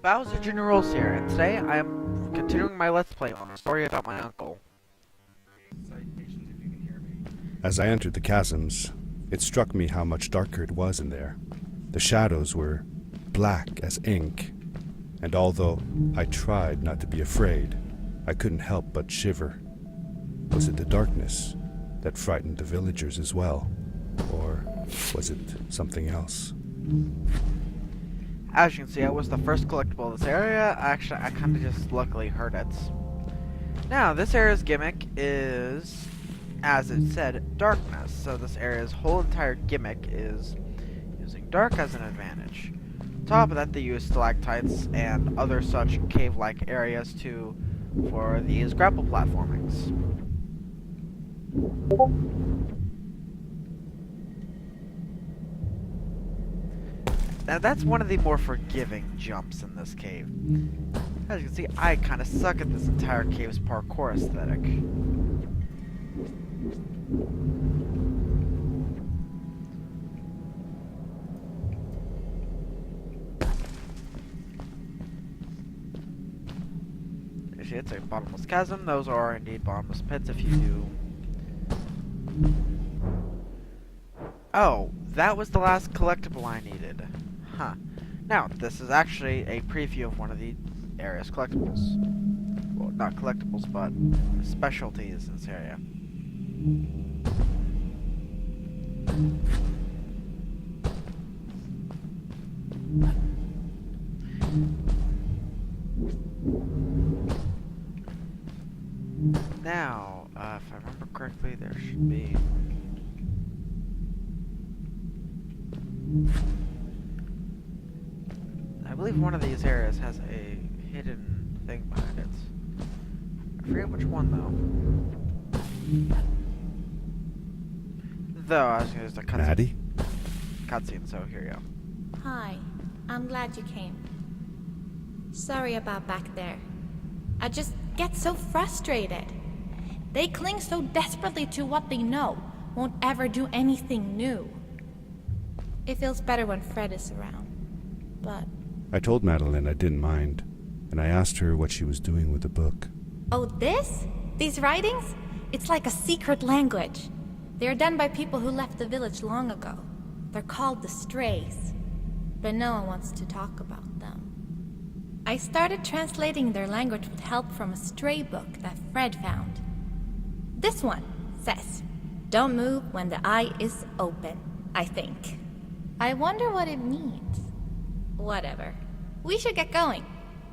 Bowser Jr. Rolls here, and today I am continuing my Let's Play on a story about my uncle. As I entered the chasms, it struck me how much darker it was in there. The shadows were black as ink, and although I tried not to be afraid, I couldn't help but shiver. Was it the darkness that frightened the villagers as well, or was it something else? As you can see, I was the first collectible of this area. I kind of just luckily heard it. Now, this area's gimmick is, as it said, darkness. So this area's whole entire gimmick is using dark as an advantage. On top of that, they use stalactites and other such cave-like areas for these grapple platformings. Now that's one of the more forgiving jumps in this cave. As you can see, I kind of suck at this entire cave's parkour aesthetic. You see, it's a bottomless chasm. Those are indeed bottomless pits if you do. Oh, that was the last collectible I needed. Huh. Now, this is actually a preview of one of the area's collectibles. Well, not collectibles, but specialties in this area. Now, if I remember correctly, there should be... I believe one of these areas has a hidden thing behind it. I forget which one though. Though, I was gonna use the cutscene, so here you go. Hi, I'm glad you came. Sorry about back there. I just get so frustrated. They cling so desperately to what they know, won't ever do anything new. It feels better when Fred is around, but... I told Madeline I didn't mind, and I asked her what she was doing with the book. Oh, this? These writings? It's like a secret language. They are done by people who left the village long ago. They're called the Strays, but no one wants to talk about them. I started translating their language with help from a stray book that Fred found. This one says, "Don't move when the eye is open," I think. I wonder what it means. Whatever. We should get going.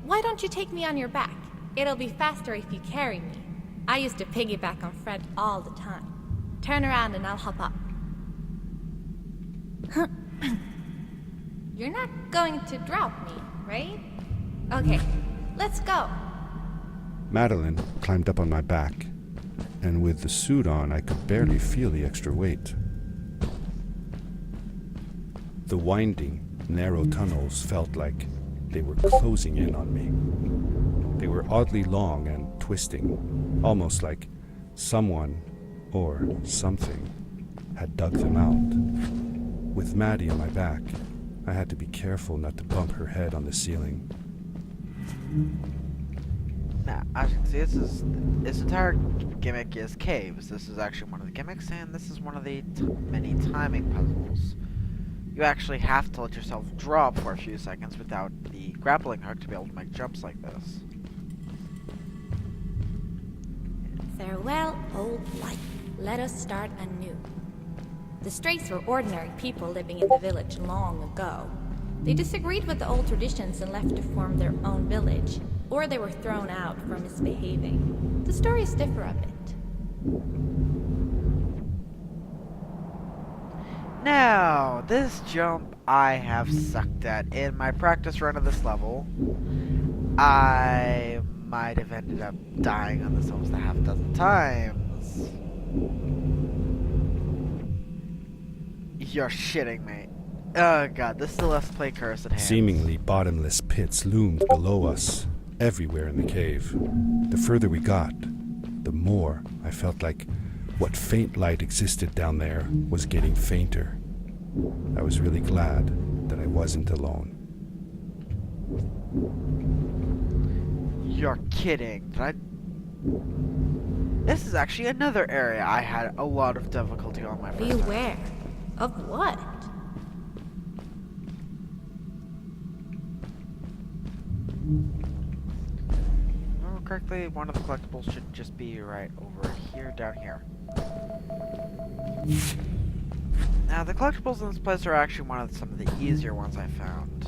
Why don't you take me on your back? It'll be faster if you carry me. I used to piggyback on Fred all the time. Turn around and I'll hop up. You're not going to drop me, right? Okay, let's go. Madeline climbed up on my back, and with the suit on, I could barely feel the extra weight. The winding, narrow tunnels felt like they were closing in on me. They were oddly long and twisting, almost like someone or something had dug them out. With Maddie on my back, I had to be careful not to bump her head on the ceiling. Now, as you can see, this entire gimmick is caves. This is actually one of the gimmicks, and this is one of the many timing puzzles. You actually have to let yourself drop for a few seconds without the grappling hook to be able to make jumps like this. Farewell, old life. Let us start anew. The Strays were ordinary people living in the village long ago. They disagreed with the old traditions and left to form their own village, or they were thrown out for misbehaving. The stories differ a bit. Now, this jump I have sucked at. In my practice run of this level, I might have ended up dying on this almost a half dozen times. You're shitting me. Oh god, this is the Let's Play curse at hand. Seemingly bottomless pits loomed below us, everywhere in the cave. The further we got, the more I felt like what faint light existed down there was getting fainter. I was really glad that I wasn't alone. You're kidding. Did I... This is actually another area I had a lot of difficulty on my first time. Beware. Of what? If I remember correctly, one of the collectibles should just be right over here, down here. Now, the collectibles in this place are actually some of the easier ones I found.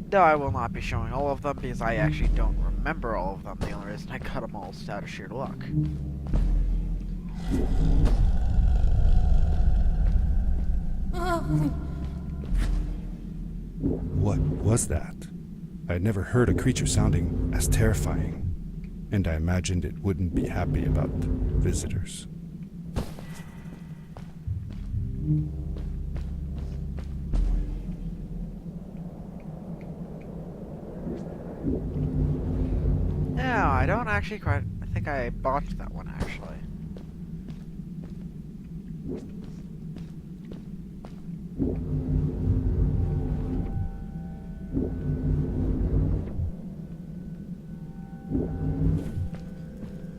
Though I will not be showing all of them because I actually don't remember all of them. The only reason I cut them all is out of sheer luck. What was that? I had never heard a creature sounding as terrifying, and I imagined it wouldn't be happy about visitors. No, I don't actually quite... I think I botched that one, actually.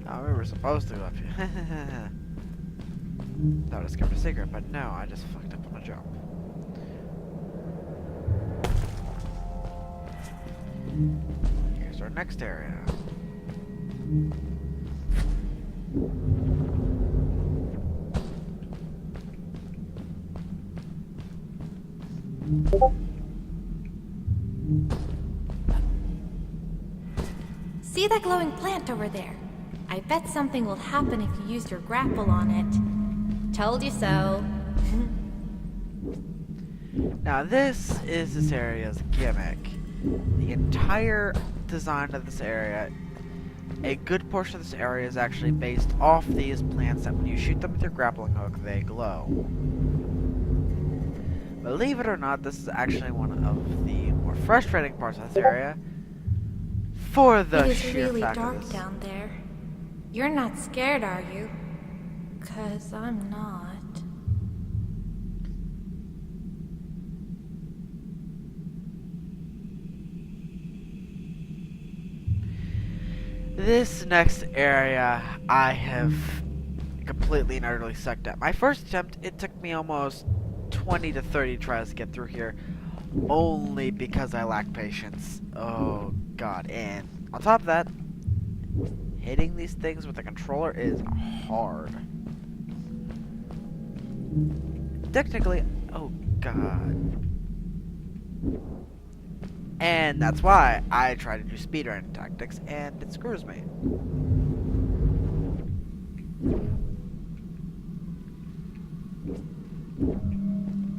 Oh, we were supposed to go up here. Thought I discovered a secret, but no, I just fucked up on a jump. Here's our next area. See that glowing plant over there? I bet something will happen if you use your grapple on it. Told you so. Now this is this area's gimmick. The entire design of this area, a good portion of this area is actually based off these plants that when you shoot them with your grappling hook, they glow. Believe it or not, this is actually one of the more frustrating parts of this area. For the It is sheer really fact of dark this. down there. You're not scared, are you? 'Cause I'm not. This next area, I have completely and utterly sucked at. My first attempt, it took me almost 20 to 30 tries to get through here, only because I lack patience. Oh god, and on top of that, hitting these things with a controller is hard. Technically, oh god. And that's why I try to do speedrun tactics, and it screws me.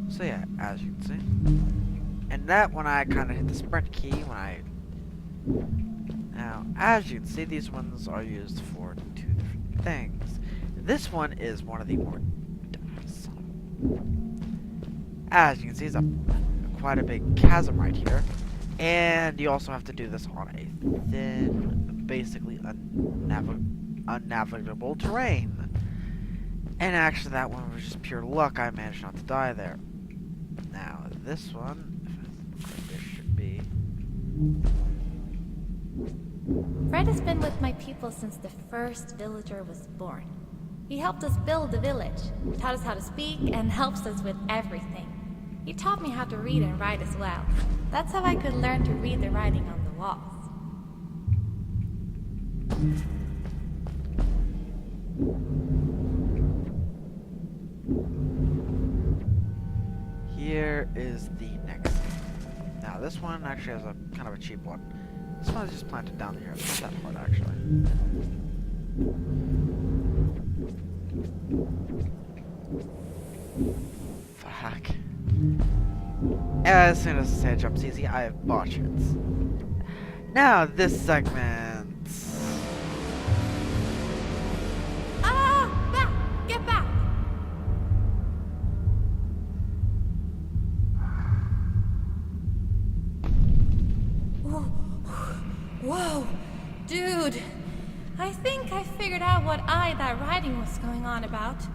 So yeah, as you can see. And that when I kind of hit the sprint key, when I... Now, as you can see, these ones are used for two different things. This one is one of the more... As you can see, there's quite a big chasm right here. And you also have to do this on a thin, basically unnavigable terrain. And actually that one was just pure luck. I managed not to die there. Now this one, this should be... Fred has been with my people since the first villager was born. He helped us build the village, taught us how to speak, and helps us with everything. He taught me how to read and write as well. That's how I could learn to read the writing on the walls. Here is the next thing. Now this one actually has a kind of a cheap one. This one is just planted down here. It's not that hard actually. Fuck. As soon as the sand jumps easy, I have botched it. Now this segment. Ah! Back! Get back! Whoa! Dude! I think I figured out what that writing was going on about.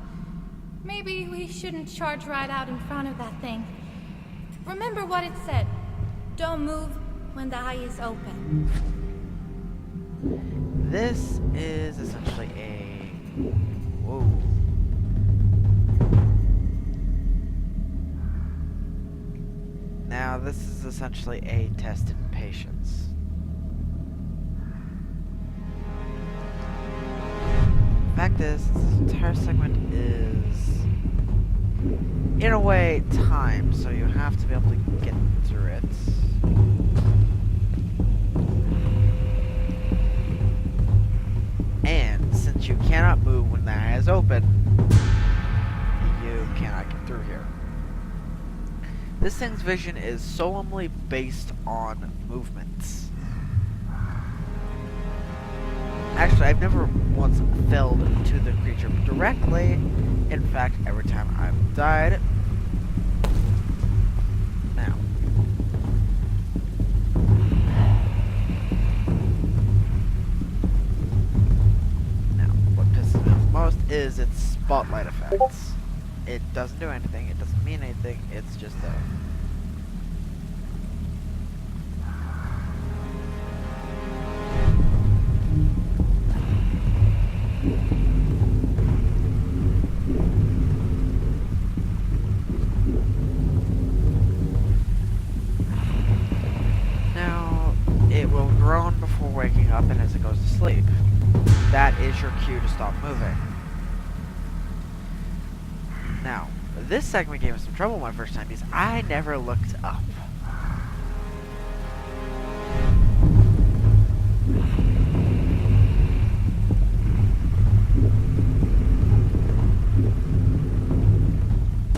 Maybe we shouldn't charge right out in front of that thing. Remember what it said. Don't move, when the eye is open. This is essentially a... Whoa. Now, this is essentially a test in patience. Fact is, this entire segment is, in a way, timed, so you have to be able to get through it. And since you cannot move when the eye is open, you cannot get through here. This thing's vision is solemnly based on movements. Actually, I've never once felled to the creature directly. In fact, every time I've died... Now. Now, what pisses me off most is its spotlight effects. It doesn't do anything, it doesn't mean anything, it's just a... Now, it will groan before waking up and as it goes to sleep. That is your cue to stop moving. Now, this segment gave me some trouble my first time because I never looked up.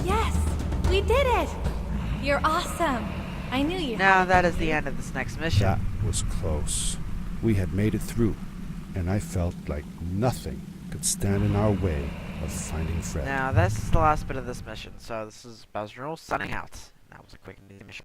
Yes! We did it! You're awesome! I knew you Now had that it. is the end of this next mission. That was close. We had made it through, and I felt like nothing could stand in our way of finding Fred. Now, this is the last bit of this mission, so this is Bowser signing out. That was a quick and easy mission.